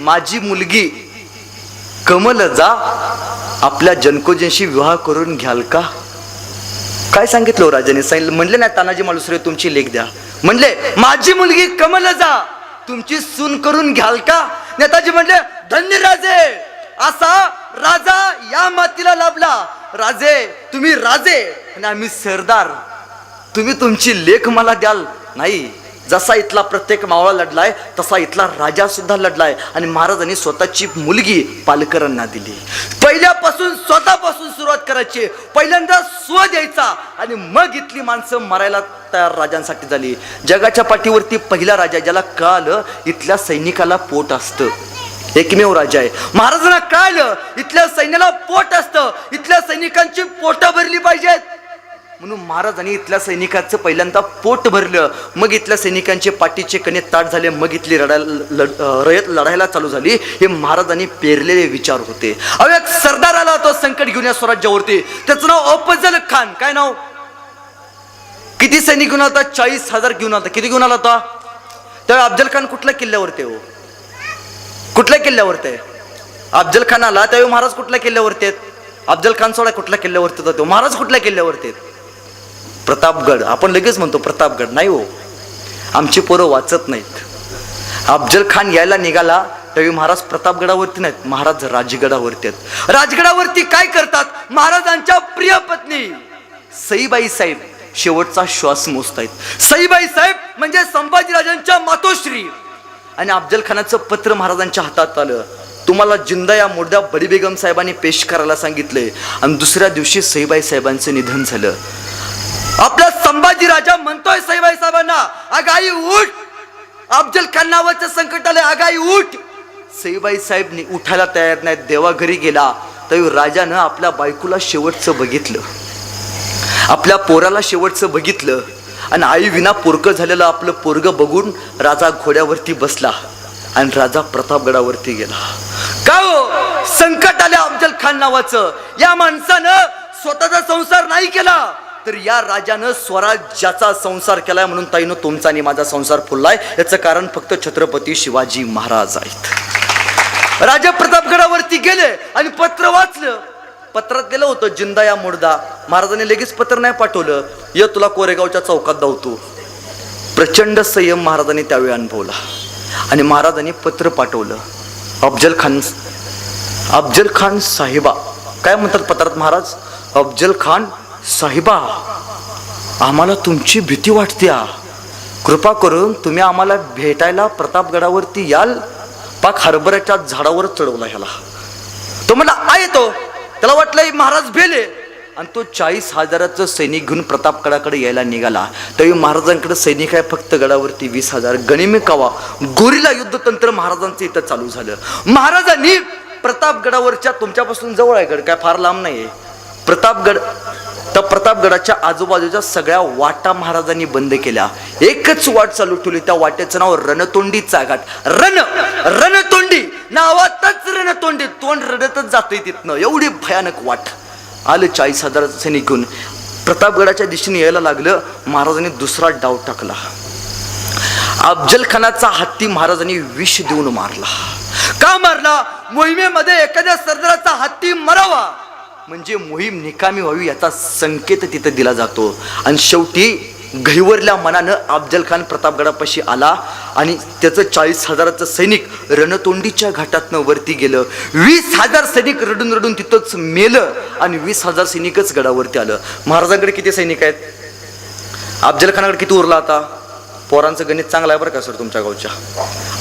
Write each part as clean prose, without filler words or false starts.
माझी मुलगी कमलजा आपल्या जनकोजींशी विवाह करून घ्याल का? काय सांगितलं राजाने? सांगितलं, म्हणले नाही तानाजी मालुसरे तुमची लेख द्या. म्हणले माझी मुलगी कमलजा तुमची सून करून घ्याल का? नेताजी म्हणले धन्य राजे, असा राजा या मातीला लाभला. राजे तुम्ही राजे आणि आम्ही सरदार, तुम्ही तुमची लेख मला द्याल नाही. जसा इथला प्रत्येक मावळा लढलाय तसा इथला राजा सुद्धा लढलाय. आणि महाराजांनी स्वतःची मुलगी पालकरांना दिली. पहिल्यापासून स्वतःपासून सुरुवात करायची. पहिल्यांदा स्व द्यायचा आणि मग इथली माणसं मरायला तयार राजांसाठी झाली. जगाच्या पाठीवरती पहिला राजा ज्याला कळालं इथल्या सैनिकाला पोट असतं. एकमेव राजा आहे. महाराजांना कळालं इथल्या सैन्याला पोट असतं, इथल्या सैनिकांची पोटं भरली पाहिजेत. म्हणून महाराजांनी इथल्या सैनिकांचं पहिल्यांदा पोट भरलं. मग इथल्या सैनिकांचे पाठीचे कणे ताट झाले. मग इथली रयत लढायला चालू झाली. हे महाराजांनी पेरलेले विचार होते. अहो एक सरदार आला होता संकट घेऊन या स्वराज्यावरती. त्याचं नाव अफजल खान. काय नाव? किती सैनिक घेऊन आला? 40,000 घेऊन आला. किती घेऊन आला होता? त्यावेळी अफजल खान कुठल्या किल्ल्यावरती हो? कुठल्या किल्ल्यावरती आहे? अफजल खान आला त्यावेळी महाराज कुठल्या किल्ल्यावरती आहेत? अफजल खान सोडा कुठल्या किल्ल्यावरती होता तो? महाराज कुठल्या किल्ल्यावरती आहेत? प्रतापगड. आपण लगेच म्हणतो प्रतापगड. नाही हो, आमची पोरं वाचत नाहीत. अफजल खान यायला निघाला त्यावेळी महाराज प्रतापगडावरती नाहीत, महाराज राजगडावरती आहेत. राजगडावरती काय करतात? महाराजांच्या प्रिय पत्नी सईबाई साहेब शेवटचा श्वास मोजतायत. सईबाई साहेब म्हणजे संभाजीराजांच्या मातोश्री. आणि अफजल खानाचं पत्र महाराजांच्या हातात आलं. तुम्हाला जिंदा या मुर्द्या बडी बेगम साहेबांनी पेश करायला सांगितले. आणि दुसऱ्या दिवशी सईबाई साहेबांचं निधन झालं. आपला संभाजी राजा म्हणतोय सईबाई साहेबांना, अगाई उठ, अफजल खान नावाचं संकट आलंय, अगाई उठ. सईबाई साहेब उठायला तयार नाहीत. देवा घरी गेला तर राजानं आपल्या बायकोला शेवटचं बघितलं, आपल्या पोराला शेवटचं बघितलं. आणि आई विना पोरकं झालेलं आपलं पोरग बघून राजा घोड्यावरती बसला आणि राजा प्रतापगडावरती गेला. का हो? संकट आले अफजल खान नावाचं. या माणसानं स्वतःचा संसार नाही केला तर या राजानं स्वराज्याचा संसार केलाय. म्हणून ताईनो तुमचा आणि माझा संसार फुललाय. याचं कारण फक्त छत्रपती शिवाजी महाराज आहेत. राजा प्रतापगडावरती गेले आणि पत्र वाचलं. पत्रात दिलं होतं जिंदा या मुर्दा. महाराजांनी लगेच पत्र नाही पाठवलं, ये तुला कोरेगावच्या चौकात धावतो. प्रचंड संयम महाराजांनी त्यावेळी अनुभवला. आणि महाराजांनी पत्र पाठवलं. अफजल खान साहेबा. काय म्हणतात पत्रात महाराज? अफजल खान साहेबा, आम्हाला तुमची भीती वाटते. कृपा करून तुम्ही आम्हाला भेटायला प्रतापगडावरती याल. पाक हरभऱ्याच्या झाडावर चढवला ह्याला. तो म्हणला आहे तो. त्याला वाटलं महाराज भेले. आणि तो 40,000चं सैनिक घेऊन प्रतापगडाकडे यायला निघाला. त्यावेळी महाराजांकडे सैनिक आहे फक्त गडावरती 20,000. गनिमे कावा गोरीला युद्धतंत्र महाराजांचं इथं चालू झालं. महाराजांनी प्रतापगडावरच्या, तुमच्यापासून जवळ आहे गड, काय फार लांब नाहीये प्रतापगड. तर प्रतापगडाच्या आजूबाजूच्या सगळ्या वाटा महाराजांनी बंद केल्या. एकच वाट चालू ठेवली. त्या वाटेचं नाव रणतोंडीचा घाट. रणतोंडी नावातच रणतोंडी. तोंड रडतच जातोय तिथनं. एवढी भयानक वाट. आलं 40,000 सैनिक घेऊन प्रतापगडाच्या दिशेने यायला लागलं. महाराजांनी दुसरा डाव टाकला. अफजल खानाचा हत्ती महाराजांनी विष देऊन मारला. का मारला? मोहिमेमध्ये एखाद्या सरदाराचा हत्ती मरावा म्हणजे मोहीम निकामी व्हावी याचा संकेत तिथं दिला जातो. आणि शेवटी गहिवरल्या मनानं अफजल खान प्रतापगडापाशी आला आणि त्याचं 40,000चं सैनिक रणतोंडीच्या घाटातनं वरती गेलं. 20,000 सैनिक रडून रडून तिथंच मेलं आणि 20,000 सैनिकच गडावरती आलं. महाराजांकडे किती सैनिक आहेत? अफजल खानाकडे किती उरला आता? पोरांचं गणित चांगलं आहे बरं का सर तुमच्या गावच्या.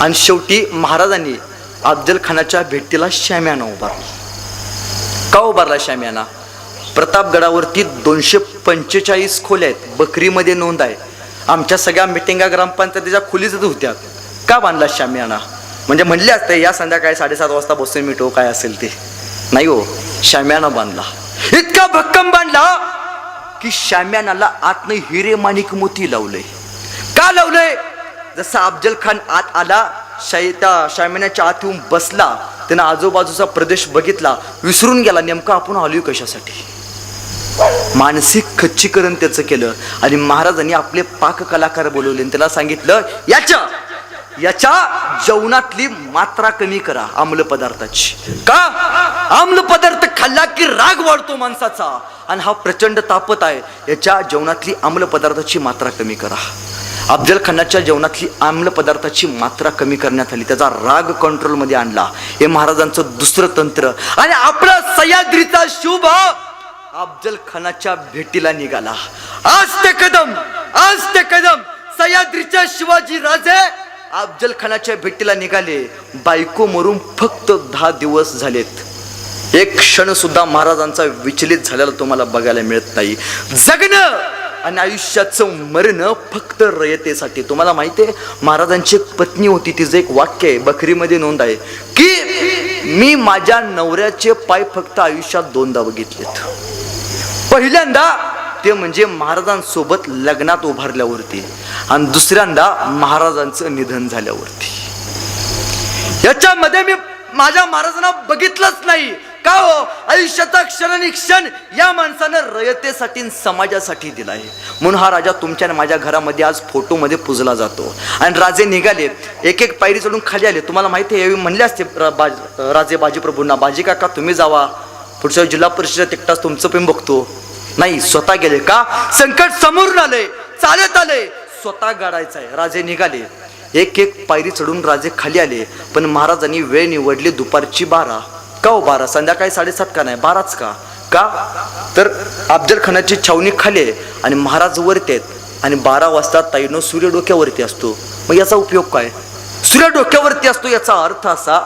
आणि शेवटी महाराजांनी अफजल खानाच्या भेटीला शाम्याना उभारला. का उभारला शाम्याना? प्रतापगडावरती 245 खोल्या आहेत. बकरीमध्ये नोंद आहे. आमच्या सगळ्या मिटिंगा ग्रामपंचायतीच्या खोलीच होत्या. का बांधला शाम्याना? म्हणजे म्हणले असते या संध्याकाळी 7:30 वाजता बसून मिटो काय असेल ते. नाही हो, शाम्याना बांधला. इतका भक्कम बांधला की शाम्यानाला आतनं हिरे माणिक मोती लावलंय. का लावलंय? जसा अफजल खान आत आला, त्या शाम्यानाच्या आत येऊन बसला, त्यानं आजूबाजूचा प्रदेश बघितला, विसरून गेला नेमकं आपण आलोय कशासाठी. मानसिक खच्चीकरण त्याचं केलं. आणि महाराजांनी आपले पाक कलाकार बोलवले. त्याला सांगितलं याच्या जेवणातली मात्रा कमी करा आम्ल पदार्थाची. का? आम्ल पदार्थ खाल्ला की राग वाढतो माणसाचा आणि हा प्रचंड तापत आहे. याच्या जेवणातली आम्ल पदार्थाची मात्रा कमी करा. अफजल खानाच्या जेवणातली आम्ल पदार्थाची मात्रा कमी करण्यात आली, त्याचा राग कंट्रोलमध्ये आणला. हे महाराजांचं दुसरं तंत्र. आणि आपला सह्याद्रीचा शुभ अफजल खानाच्या भेटीला निघाला. आज ते कदम सह्याद्रीच्या शिवाजी राजे अफजल खानाच्या भेटीला निघाले. बायको मरून फक्त 10 दिवस झालेत. एक क्षण सुद्धा महाराजांचा विचलित झालेला तुम्हाला बघायला मिळत नाही. जगणं आणि आयुष्याचं मरण फक्त रयतेसाठी. तुम्हाला माहिती आहे, महाराजांची एक पत्नी होती, तिचं एक वाक्य आहे, बखरीमध्ये नोंद आहे की मी माझ्या नवऱ्याचे पाय फक्त आयुष्यात 2दा बघितलेत. पहिल्यांदा ते म्हणजे महाराजांसोबत लग्नात उभारल्यावरती आणि दुसऱ्यांदा महाराजांचं निधन झाल्यावरती. याच्यामध्ये मी माझ्या महाराजांना बघितलंच नाही. का हो? आयुष्याचा क्षण या माणसानं रयतेसाठी समाजासाठी दिलाय. म्हणून हा राजा तुमच्या आणि माझ्या घरामध्ये आज फोटोमध्ये पुजला जातो. आणि राजे निघाले, एक एक पायरी चढून खाली आले. तुम्हाला माहिती आहे, म्हणले असते राजे बाजीप्रभूंना, बाजी काका तुम्ही जावा, पुढच्या जिल्हा परिषदेत एकटाच तुमचं पण बघतो. नाही, स्वतः गेले. का? संकट समोरून आले, चालत आले, स्वतः गाडायचं आहे. राजे निघाले, एक एक पायरी चढून राजे खाली आले. पण महाराजांनी वेळ निवडली दुपारची 12. का हो 12? संध्याकाळी 7:30 का नाही, 12च का? का तर अफजल खानाची छावणी खाली आहे आणि महाराज वरती आहेत आणि 12 वाजता ताईनो सूर्य डोक्यावरती असतो. मग याचा उपयोग काय? सूर्य डोक्यावरती असतो याचा अर्थ असा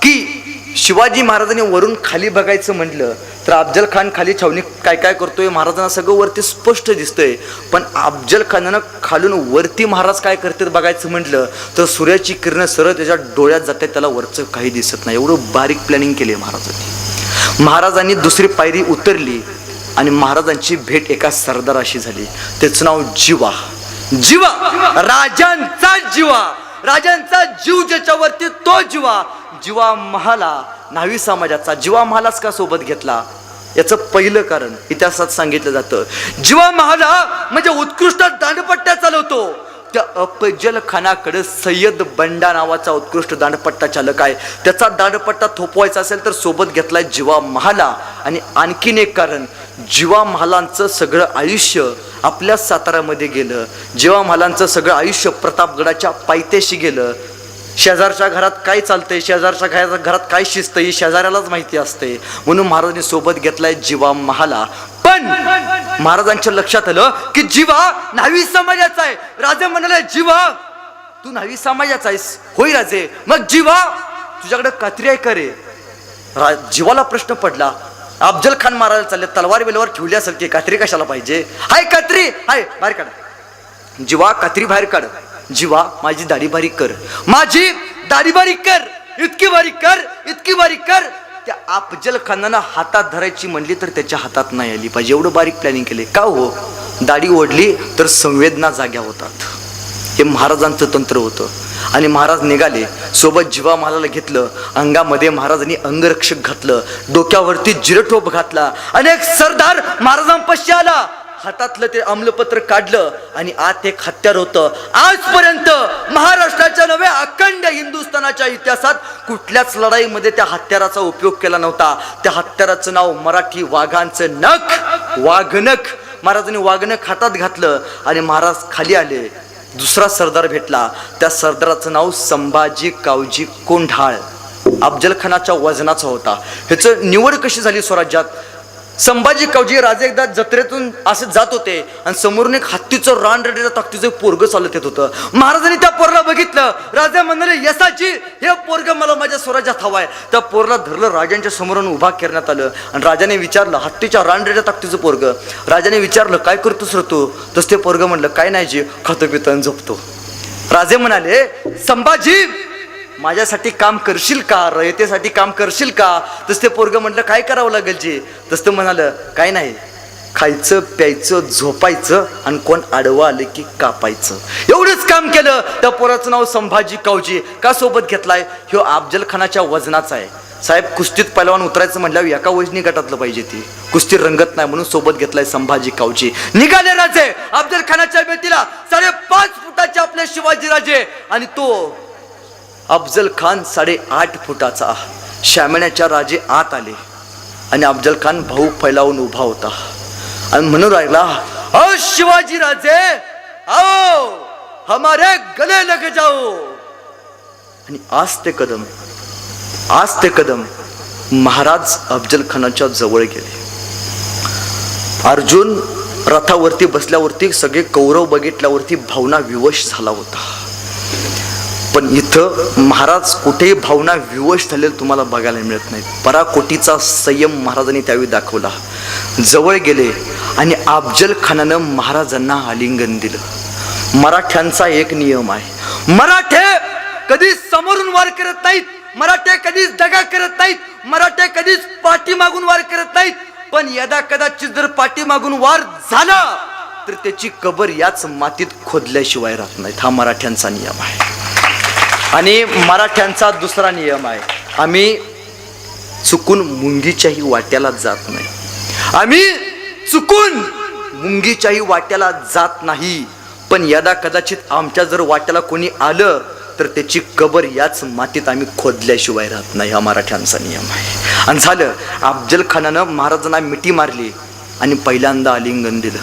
की शिवाजी महाराजांनी वरून खाली बघायचं म्हटलं तर अफजल खान खाली छावणी काय काय करतोय महाराजांना सगळं वरती स्पष्ट दिसतंय. पण अफजल खानानं खालून वरती महाराज काय करतात बघायचं म्हटलं तर सूर्याची किरणं सरळ त्याच्या डोळ्यात जातात, त्याला वरचं काही दिसत नाही. एवढं बारीक प्लॅनिंग केली महाराजांनी. महाराजांनी दुसरी पायरी उतरली आणि महाराजांची भेट एका सरदाराशी झाली. त्याचं नाव जिवा. राजांचा जीव ज्याच्यावरती तो जिवा महाला, न्हावी समाजाचा. जिवा महालाच का सोबत घेतला? याचं पहिलं कारण इतिहासात सांगितलं जातं. जिवा महाला म्हणजे उत्कृष्ट दांडपट्ट्या चालवतो. त्या अफजल खानाकडे सय्यद बंडा नावाचा उत्कृष्ट दांडपट्टा चालक आहे. त्याचा दांडपट्टा थोपवायचा असेल तर सोबत घेतलाय जिवा महाला. आणि आणखीन एक कारण, जिवा महालांचं सगळं आयुष्य आपल्या साताऱ्यामध्ये गेलं. जिवा महालांचं सगळं आयुष्य प्रतापगडाच्या पायथ्याशी गेलं. शेजारच्या घरात काय चालतंय, शेजारच्या घरात काय शिस्त ही शेजाऱ्यालाच माहिती असते. म्हणून महाराजांनी सोबत घेतलाय जिवा महाला. पण महाराजांच्या लक्षात आलं की जिवा न्हावी समाजाचा आहे. राजे म्हणाले, जिवा तू न्हावी समाजाचा आहेस? होय राजे. मग जिवा तुझ्याकडे कात्री आहे का रे? जिवाला प्रश्न पडला. अफजल खान मारायला चालले, तलवार बिलवार ठेवली असेल की कात्री कशाला पाहिजे? हाय कात्री, हाय बाहेर काढ. जिवा कात्री बाहेर काढ. जिवा माझी दाढी बारीक कर, माझी दाढी बारीक कर, इतकी बारीक कर, इतकी बारीक कर. त्या अफजल खानानं हातात धरायची म्हणली तर त्याच्या हातात नाही आली पाहिजे. एवढं बारीक प्लॅनिंग केले. का हो? दाढी ओढली तर संवेदना जाग्या होतात. हे महाराजांचं तंत्र होतं. आणि महाराज निघाले, सोबत जिवा महालाला घेतलं. अंगामध्ये महाराजांनी अंगरक्षक घातलं, डोक्यावरती जिरटोप घातला. अनेक सरदार महाराजांपाशी आला, हातातलं ते अमलपत्र काढलं आणि आत एक हत्यार होतं. आजपर्यंत महाराष्ट्राच्या नव्हे अखंड हिंदुस्थानाच्या इतिहासात कुठल्याच लढाईमध्ये त्या हत्याराचा उपयोग केला नव्हता. त्या हत्याराचं नाव मराठी वाघांचं नख, वाघनख. महाराजांनी वाघनख हातात घातलं आणि महाराज खाली आले. दुसरा सरदार भेटला. त्या सरदाराचं नाव संभाजी कावजी कोंढाळ. अफजल खानाच्या वजनाचा होता. ह्याचं निवड कशी झाली स्वराज्यात? संभाजी कावजी राजे एकदा जत्रेतून असे जात होते आणि समोरून एक हत्तीचं रानरेड्याच्या ताकदीचं पोरग चालत येत होतं. महाराजांनी त्या पोरला बघितलं. राजा म्हणाले, यसाची हे पोरग मला माझ्या स्वराज्यात हवाय. त्या पोरला धरलं, राजांच्या समोरून उभा करण्यात आलं आणि राजाने विचारलं, हत्तीच्या रानरेड्या ताकदीचं पोरग. राजाने विचारलं, काय करतोस रे तू? तस ते पोरग म्हणलं, काय नाही जी, खातो पितो आणि झोपतो. राजे म्हणाले, संभाजी माझ्यासाठी काम करशील का? रयतेसाठी काम करशील का? तस ते पोरग म्हटलं, काय करावं लागेल जी? तस ते म्हणालं, काय नाही, खायचं प्यायचं झोपायचं आणि कोण आडवं आले की कापायचं, एवढंच काम केलं. त्या पोराचं नाव संभाजी कावजी. का सोबत घेतलाय? ह्यो अफजल खानाच्या वजनाचा आहे. साहेब कुस्तीत पहिलवान उतरायचं म्हटल्यावर एका वजनी गटातलं पाहिजे. ती कुस्ती रंगत नाही म्हणून सोबत घेतलाय संभाजी कावजी. निघाले राजे अफजल खानाच्या भेटीला. 5.5 फुटाचे आपले शिवाजी राजे. आणि तो अफजल खान 8.5 फुटाचा शामण्याच्या राजे आत आले आणि अफजल खान भाऊ फैलावून उभा होता आणि म्हणून राहिला, ओ शिवाजी राजे आओ हमारे गले लग जाओ. आणि आज ते कदम महाराज अफजल खानाच्या जवळ गेले. अर्जुन रथावरती बसल्यावरती सगळे कौरव बघितल्यावरती भावना विवश झाला होता. पण इथं महाराज कुठेही भावना विवश झालेले तुम्हाला बघायला मिळत नाही. पराकोटीचा संयम महाराजांनी त्यावेळी दाखवला. जवळ गेले आणि अफजल खानानं महाराजांना आलिंगन दिलं. मराठ्यांचा एक नियम आहे, मराठे कधीच समोरून वार करत नाहीत, मराठे कधीच दगा करत नाहीत, मराठे कधीच पाठीमागून वार करत नाहीत. पण यदा कदाचित जर पाठीमागून वार झाला तर त्याची कबर याच मातीत खोदल्याशिवाय राहत नाहीत. हा मराठ्यांचा नियम आहे. आणि मराठ्यांचा दुसरा नियम आहे, आम्ही चुकून मुंगीच्याही वाट्याला जात नाही. आम्ही चुकून मुंगीच्याही वाट्याला जात नाही. पण यदा कदाचित आमच्या जर वाट्याला कोणी आलं तर त्याची कबर याच मातीत आम्ही खोदल्याशिवाय राहत नाही. हा मराठ्यांचा नियम आहे. आणि झालं, अफजल खानानं महाराजांना मिठी मारली आणि पहिल्यांदा आलिंगन दिलं.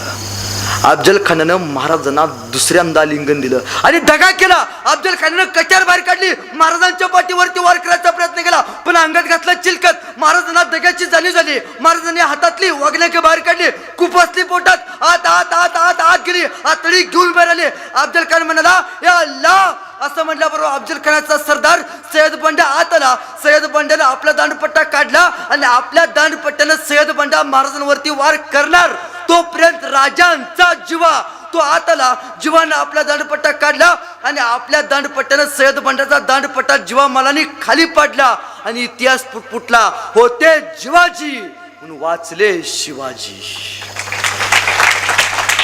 अफजल खानानं महाराजांना दुसऱ्यांदा आलिंगन दिलं आणि दगा केला. अफजल खानानं कट्यार बाहेर काढली, महाराजांच्या पाठीवरती वार करायचा प्रयत्न केला, पण अंगात घातला चिलकत. महाराजांना दगाची जाणीव झाली. महाराजांनी हातातली वाघनखे बाहेर काढली, कुपसली पोटात, आत आत आत आत आत गेली, आतडी घेऊन बाहेर आले. अफजल खान म्हणाला, या अल्लाह असं म्हटल्याबरोबर अफजल खानाचा सरदार सय्यद बंडा आत आला. सय्यद बंड्यानं आपला दांडपट्टा काढला आणि आपल्या दांडपट्ट्यानं सय्यद बंडा महाराजांवरती वार करणार. तोपर्यंत राजांचा जिवा तो आत आला. जिवानं आपला दांडपट्टा काढला आणि आपल्या दांडपट्ट्यानं सय्यद बंडाचा दांडपट्टा जिवा मालानी खाली पाडला आणि इतिहास फुटला. होते जिवाजी म्हणून वाचले शिवाजी.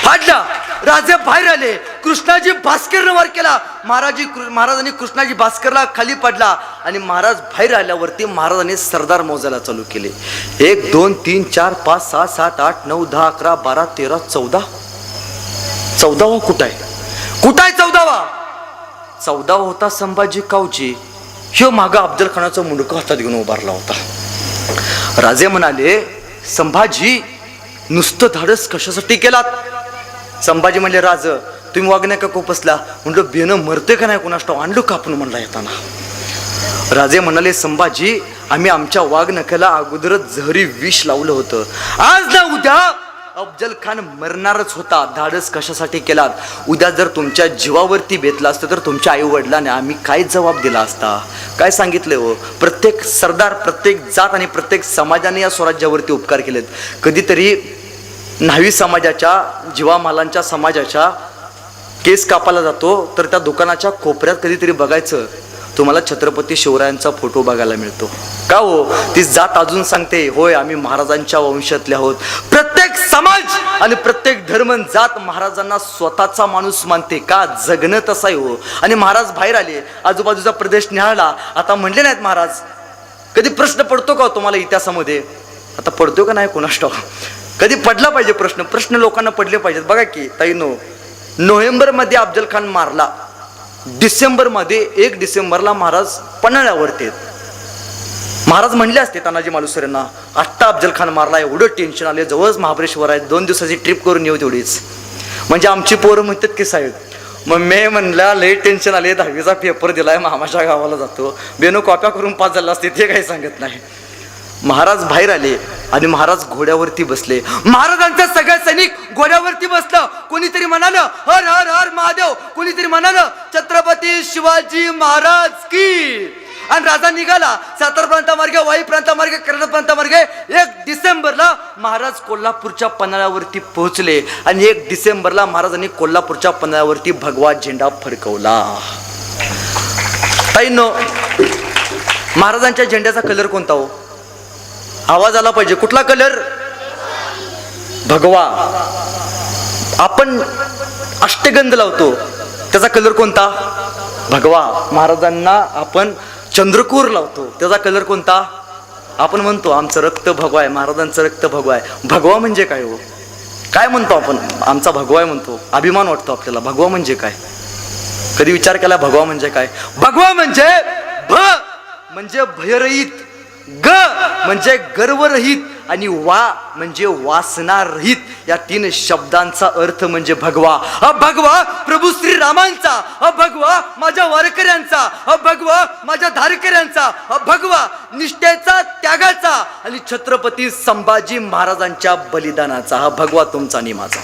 फाडला. राजे बाहेर आले. कृष्णाजी भास्करनं वार केला. महाराजांनी कृष्णाजी भास्करला खाली पडला आणि महाराज बाहेर आल्यावरती महाराजांनी सरदार मोजायला चालू केले. 1 2 3 4 5 6 7 8 9 10 11 12 13 14. 14वा कुठं आहे? 14वा होता संभाजी कावजी. ह्यो मागा अफजल खानाचा मुंडकं हातात घेऊन उभारला होता. राजे म्हणाले, संभाजी नुसतं धाडस कशासाठी केलात? संभाजी म्हणले, राज तुम्ही वागण्या का कोपसला? म्हणलं बेनं मरते का नाही कोणास ठाऊक, आणलं कापून म्हणला येताना. राजे म्हणाले, संभाजी आम्ही आमच्या वाघनख्याला अगोदरच जहरी विष लावलं होतं. आज ना उद्या अफजल खान मरणारच होता. धाडस कशासाठी केलात? उद्या जर तुमच्या जीवावरती बेतला असतं तर तुमच्या आई वडिलांनी आम्ही काय जबाब दिला असता? काय सांगितले हो? प्रत्येक सरदार, प्रत्येक जात आणि प्रत्येक समाजाने या स्वराज्यावरती उपकार केलेत. कधीतरी न्हावी समाजाच्या, जीवामालांच्या समाजाच्या केस कापायला जातो तर त्या दुकानाच्या कोपऱ्यात कधीतरी बघायचं तुम्हाला छत्रपती शिवरायांचा फोटो बघायला मिळतो. का हो? ती जात अजून सांगते, होय आम्ही महाराजांच्या वंशातले आहोत. प्रत्येक समाज आणि प्रत्येक धर्म जात महाराजांना स्वतःचा माणूस मानते. का? जगणं तसं आहे हो. आणि महाराज बाहेर आले, आजूबाजूचा प्रदेश निहाळला. आता म्हणले नाहीत महाराज, कधी प्रश्न पडतो का तुम्हाला इतिहासामध्ये? आता पडतो का नाही कोणास ठाऊक. कधी पडला पाहिजे प्रश्न लोकांना पडले पाहिजेत. बघा की ताईनो, नोव्हेंबरमध्ये अफजल खान मारला, डिसेंबरमध्ये 1 डिसेंबरला महाराज पन्हाळ्यावरती. महाराज म्हणले असते तानाजी मालुसरेंना, आत्ता अफजल खान मारला, एवढं टेन्शन आले, जवळच महाबळेश्वर आहे, 2 दिवसाची ट्रिप करून येऊ तेवढीच. म्हणजे आमची पोरं म्हणतात की साहेब, मग मे म्हणला लय टेन्शन आले, 10वीचा पेपर दिलाय, मामाच्या गावाला जातो, बेनो कॉप्या करून पास झाला असते, ते काही सांगत नाही. महाराज बाहेर आले आणि महाराज घोड्यावरती बसले. महाराजांचा सगळ्या सैनिक घोड्यावरती बसलं. कोणीतरी म्हणालं हर हर हर महादेव, कोणीतरी म्हणालं छत्रपती शिवाजी महाराज की. आणि राजा निघाला सातारा प्रांतामार्गे, वाई प्रांतामार्गे, कर्नाटक प्रांतामार्गे. 1 डिसेंबरला महाराज कोल्हापूरच्या पन्हाळ्यावरती पोहोचले आणि 1 डिसेंबरला महाराजांनी कोल्हापूरच्या पन्हाळ्यावरती भगवा झेंडा फडकवला. ताईंनो, महाराजांच्या झेंड्याचा कलर कोणता हो? आवाज आला पाहिजे. कुठला कलर? भगवा. आपण अष्टगंध लावतो, त्याचा कलर कोणता? भगवा. महाराजांना आपण चंद्रकूर लावतो, त्याचा कलर कोणता? आपण म्हणतो आमचं रक्त भगवा आहे, महाराजांचं रक्त भगवा आहे. भगवा म्हणजे काय हो? काय म्हणतो आपण? आमचा भगवा आहे म्हणतो, अभिमान वाटतो आपल्याला. भगवा म्हणजे काय? कधी विचार केला भगवा म्हणजे काय? भगवा म्हणजे भ म्हणजे भयरहित, ग म्हणजे गर्वरहित आणि वा म्हणजे वासनारहित. या 3 शब्दांचा अर्थ म्हणजे भगवा. हा भगवा प्रभू श्री रामांचा, हा भगवा माझ्या वारकऱ्यांचा, हा भगवा माझ्या धारकऱ्यांचा, हा भगवा निष्ठेचा, त्यागाचा आणि छत्रपती संभाजी महाराजांच्या बलिदानाचा. हा भगवा तुमचा आणि माझा.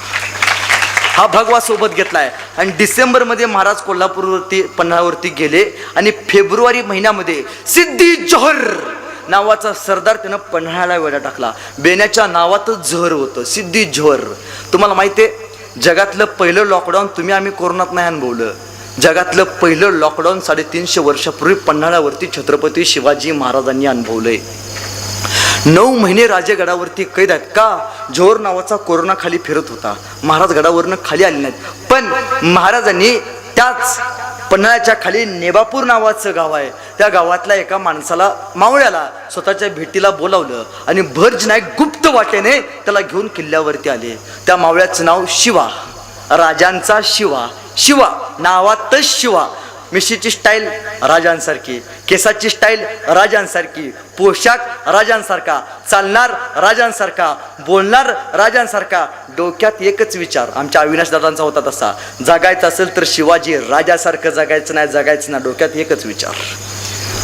हा भगवा सोबत घेतलाय. आणि डिसेंबरमध्ये महाराज कोल्हापूरवरती पन्हाळ्यावरती गेले आणि फेब्रुवारी महिन्यामध्ये सिद्धी जोहर नावाचा सरदार त्यानं पन्हाळ्याला वेढा टाकला. बेण्याच्या नावातच जहर होतं, सिद्धी जोहर. तुम्हाला माहिती आहे जगातलं पहिलं लॉकडाऊन तुम्ही आम्ही कोरोनात नाही अनुभवलं. जगातलं पहिलं लॉकडाऊन 350 वर्षापूर्वी पन्हाळ्यावरती छत्रपती शिवाजी महाराजांनी अनुभवलंय. 9 महिने राजेगडावरती कैद आहेत. का? जोहर नावाचा कोरोना खाली फिरत होता. महाराज गडावरनं खाली आले नाहीत. पण महाराजांनी त्याच पन्हाळ्याच्या खाली नेबापूर नावाचं गाव आहे, त्या गावातल्या एका माणसाला, मावळ्याला स्वतःच्या भेटीला बोलावलं आणि भरज नाईक गुप्त वाटेने त्याला घेऊन किल्ल्यावरती आले. त्या मावळ्याचं नाव शिवा, राजांचा शिवा. शिवा नावातच शिवा. मिशीची स्टाईल राजांसारखी, केसाची स्टाईल राजांसारखी, पोशाख राजांसारखा, चालणार राजांसारखा, बोलणार राजांसारखा, डोक्यात एकच विचार आमच्या अविनाश दादांचा होता तसा, जगायचं असेल तर शिवाजी राजासारखं जगायचं नाही, जगायचं नाही, डोक्यात एकच विचार.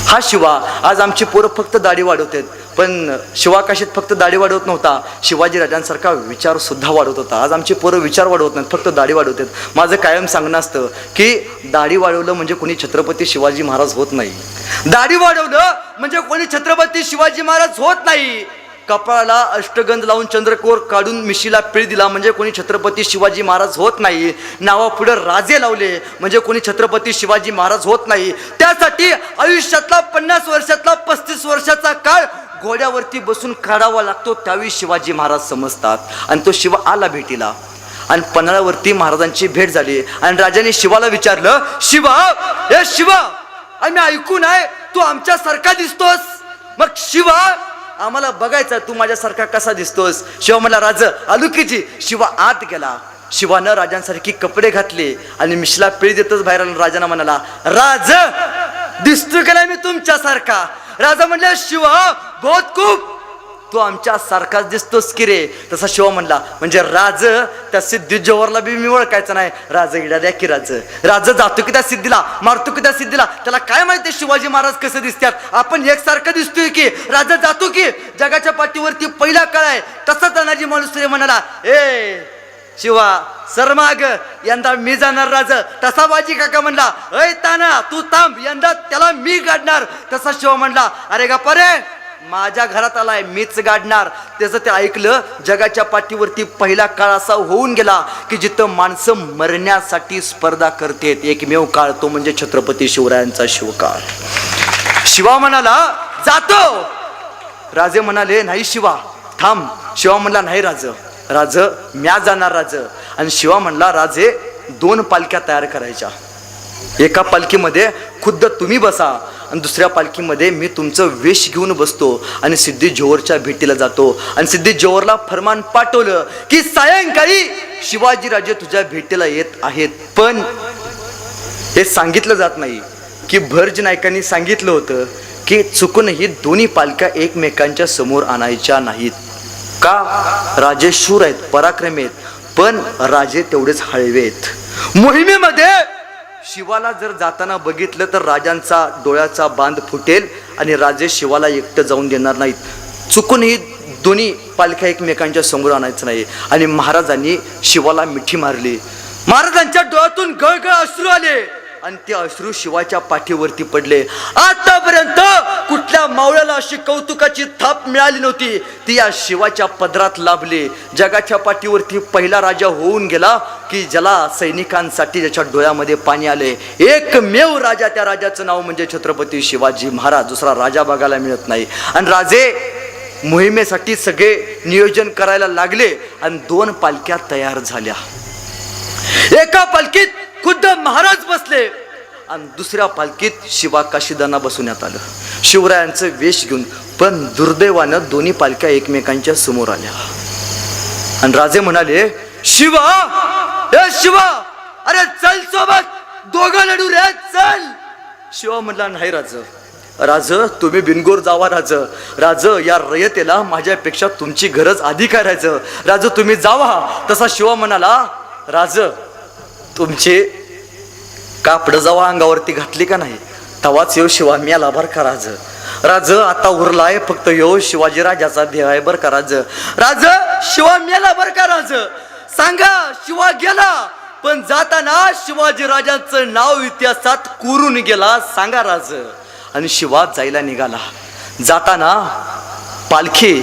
हा शिवा. आज आमची पोरं फक्त दाढी वाढवतात, पण शिवा काशीत फक्त दाढी वाढवत नव्हता, शिवाजी राजांसारखा विचार सुद्धा वाढवत होता. आज आमची पोरं विचार वाढवत नाहीत, फक्त दाढी वाढवतात. माझं कायम सांगणं असतं की दाढी वाढवलं म्हणजे कोणी छत्रपती शिवाजी महाराज होत नाही. दाढी वाढवलं म्हणजे कोणी छत्रपती शिवाजी महाराज होत नाही. कपाळाला अष्टगंध लावून चंद्रकोर काढून मिशीला पिळ दिला म्हणजे कोणी छत्रपती शिवाजी महाराज होत नाही. नावापुढे राजे लावले म्हणजे कोणी छत्रपती शिवाजी महाराज होत नाही. त्यासाठी आयुष्यातला 50 वर्षातला 35 वर्षाचा काळ घोड्यावरती बसून काढावा लागतो. त्यावेळी शिवाजी महाराज समजतात. आणि तो शिवा आला भेटीला आणि पन्हाळ्यावरती महाराजांची भेट झाली आणि राजाने शिवाला विचारलं, शिवा, हे शिवा, आम्ही ऐकून आहे तू आमच्यासारखा दिसतोस. मग शिवा, आम्हाला बघायचं तू माझ्यासारखा कसा दिसतोस. शिवा म्हणला, राज अलुकीची. शिवा आत गेला. शिवानं राजांसारखी कपडे घातले आणि मिशीला पिळ देतच बाहेर आला. राजांना म्हणाला, राज दिसतो का नाही मी तुमच्यासारखा? राजा म्हणला, शिवा बहुत खूप, तू आमच्या सारखाच दिसतोस की रे. तसा शिवा म्हणला, म्हणजे राज त्या सिद्धी जोहरला बी मी ओळखायचं नाही. राज इडा द्या की राज. राज जातो की त्या सिद्धीला, मारतो की त्या सिद्धीला, त्याला काय माहिती शिवाजी महाराज कसे दिसतात? आपण एकसारखं दिसतोय की. राजा जातो की जगाच्या पाठीवरती पहिला काळ आहे. तसा तानाजी मालुसरे म्हणाला, ए शिवा सरमाग, यंदा मी जाणार राज. तसा बाजी काका म्हणला, अय ताना तू थांब, यंदा त्याला मी गाडणार. तसा शिवा म्हणला, अरे गप्पा रे, माझ्या घरात आलाय, मीच गाडणार. त्याचं ते ऐकलं. जगाच्या पाठीवरती पहिला काळ असा होऊन गेला की जिथं माणसं मरण्यासाठी स्पर्धा करतेत. एकमेव काळ तो म्हणजे छत्रपती शिवरायांचा शिवकाळ. शिवा म्हणाला, जातो. राजे म्हणाले, नाही शिवा थांब. शिवा म्हणला, नाही राज, राज म्या जाणार राज. आणि शिवा म्हणला, राजे 2 पालख्या तयार करायच्या. एका पालखीमध्ये खुद्द तुम्ही बसा आणि दुसऱ्या पालखीमध्ये मी तुमचं वेश घेऊन बसतो आणि सिद्धी जोहरच्या भेटीला जातो. आणि सिद्धी जोहरला फरमान पाठवलं की सायंकाळी शिवाजी राजे तुझ्या भेटीला येत आहेत. पण हे सांगितलं जात नाही की भरज नायकांनी सांगितलं होतं की चुकूनही दोन्ही पालख्या एकमेकांच्या समोर आणायच्या नाहीत. का? राजे शूर आहेत, पराक्रमी आहेत, पण राजे तेवढेच हळवे आहेत. मोहिमेमध्ये शिवाला जर जाताना बघितलं तर राजांचा डोळ्याचा बांध फुटेल आणि राजे शिवाला एकटं जाऊन देणार नाहीत. चुकूनही दोन्ही पालख्या एकमेकांच्या समोर आणायचं नाही. आणि महाराजांनी शिवाला मिठी मारली. महाराजांच्या डोळ्यातून गळगळ अश्रू आले आणि ते अश्रू शिवाच्या पाठीवरती पडले. आतापर्यंत कुठल्या मावळ्याला अशी कौतुकाची थाप मिळाली नव्हती, ती या शिवाच्या पदरात लाभली. जगाच्या पाठीवरती पहिला राजा होऊन गेला की ज्याला सैनिकांसाठी ज्याच्या डोळ्यामध्ये पाणी आले. एकमेव राजा, त्या राजाचं नाव म्हणजे छत्रपती शिवाजी महाराज. दुसरा राजा बघायला मिळत नाही. आणि राजे मोहिमेसाठी सगळे नियोजन करायला लागले आणि 2 पालख्या तयार झाल्या. एका पालखीत खुद्द महाराज बसले आणि दुसऱ्या पालखीत शिवा काशीदांना बसवण्यात आलं शिवरायांचं वेश घेऊन. पण दुर्दैवानं दोन्ही पालख्या एकमेकांच्या समोर आल्या आणि राजे म्हणाले, शिवा, हे शिवा, अरे चल सोबत. दोघं लढू रे, चल. शिवा म्हणला नाही राज, तुम्ही बिनगोर जावा राज, या रयतेला माझ्यापेक्षा तुमची गरज अधिक आहे राज, तुम्ही जावा. तसा शिवा म्हणाला, राज तुमचे कापड जावा अंगावरती घातली का नाही, तवाच येऊ शिवा मी आला बर का राज, आता उरलाय फक्त येऊ शिवाजी राजाचा देह आहे बर का राज, शिवा मेला बर का राज. सांगा शिवा गेला, पण जाताना शिवाजी राजांचं नाव इतिहासात कोरून गेला, सांगा राज. आणि शिवा जायला निघाला. जाताना पालखी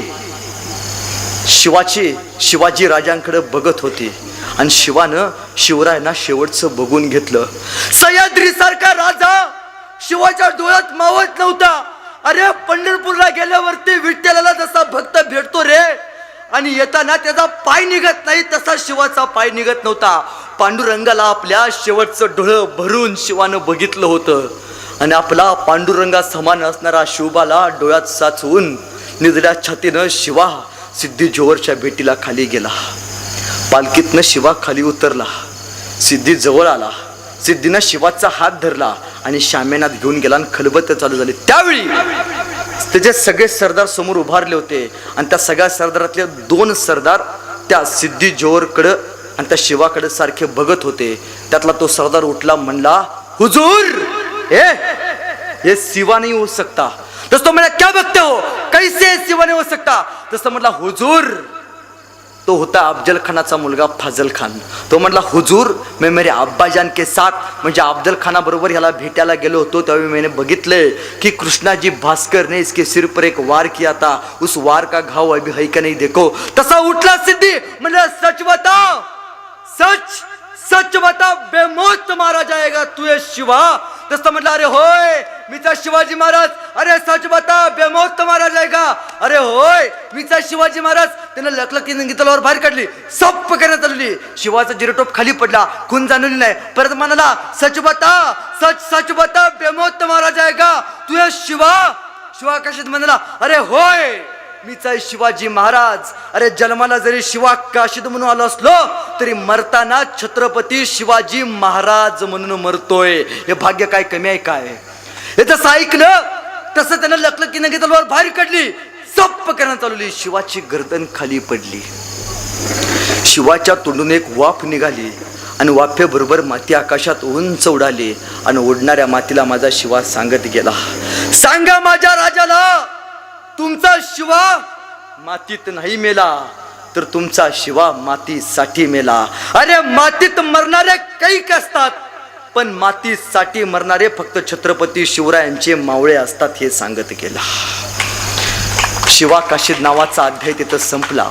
शिवाजी राजांकडे बघत होती आणि शिवानं शिवरायांना शेवटचं बघून घेतलं. सह्याद्री सारखा राजा शिवाच्या डोळ्यात मावत नव्हता. अरे पंढरपूरला गेल्यावरती विठ्ठलाला जसा भक्त भेटतो रे, आणि येताना त्याचा पाय निघत नाही तसा शिवाचा पाय निघत नव्हता. पांडुरंगाला आपल्या शेवटचं डोळं भरून शिवानं बघितलं होतं आणि आपला पांडुरंगा समान असणारा शिवबाला डोळ्यात साचवून निजड्या छातीनं शिवा सिद्धी जोहरच्या भेटीला खाली गेला. पालखीतनं शिवा खाली उतरला. सिद्धी जवळ आला. सिद्धीनं शिवाचा हात धरला आणि शामेनात घेऊन गेला आणि खलबत चालू झाली. त्यावेळी त्याचे सगळे सरदार समोर उभारले होते आणि त्या सगळ्या सरदारातले 2 सरदार त्या सिद्धी जोहरकडं आणि त्या शिवाकडे सारखे बघत होते. त्यातला तो सरदार उठला, म्हणला, हुजूर ये सिवा नहीं हो सकता. तस तो म्हणला, क्या बघते हो, कैसे सिवा नहीं हो सकता. तसं म्हटला, हुजूर. तो होता अफजल खानाचा मुलगा फाजल खान. तो म्हटला, हुजूर मैं मेरे अब्बाजान के साथ म्हणजे अफजल खाना बरोबर ह्याला भेटायला गेलो होतो. त्यावेळी मैंने बघितले की कृष्णाजी भास्कर ने इसके सिर पर एक वार किया था, उस वार का घाव अभी है का नहीं देखो. तसा उठला सिद्धी, म्हणला, सच बताओ, सच बता, बेमौत मारा जाएगा तू ये शिवा. तसं म्हटलं, अरे होय मीचा शिवाजी महाराज. अरे सच बता, बेमौत मारा जाएगा. अरे होय मीचा शिवाजी महाराज. त्यानं लकलकीनं तलवार बाहेर काढली, सप्प करण्यात आली. शिवाचा जिरटोप खाली पडला, खून जाणवली नाही. परत म्हणाला, सच बता, बेमौत मारा जाएगा तू ये शिवा. शिवा कशात म्हणाला, अरे होय मीचा शिवाजी महाराज. अरे जन्माला जरी शिवा काशीद म्हणून आलो असलो तरी मरताना छत्रपती शिवाजी महाराज म्हणून मरतोय. हे भाग्य काय कमी आहे काय. हे जसं ऐकलं तसं त्यानं लकलकीनं तलवार बाहेर काढली, सप्प करण्यात चालवली. शिवाची गर्दन खाली पडली. शिवाच्या तोंडून एक वाफ निघाली आणि वाफेबरोबर माती आकाशात उंच उडाली आणि उडणाऱ्या मातीला माझा शिवा सांगत गेला, सांगा माझ्या राजाला, तुमचा शिवा मातीत नाही मेला तर तुमचा शिवा मातीसाठी मेला. अरे मातीत मरणारे कैक असतात, पण मातीसाठी मरणारे फक्त छत्रपती शिवरायांचे मावळे असतात, हे सांगत गेला. शिवा काशीद नावाचा अध्याय तिथं संपला.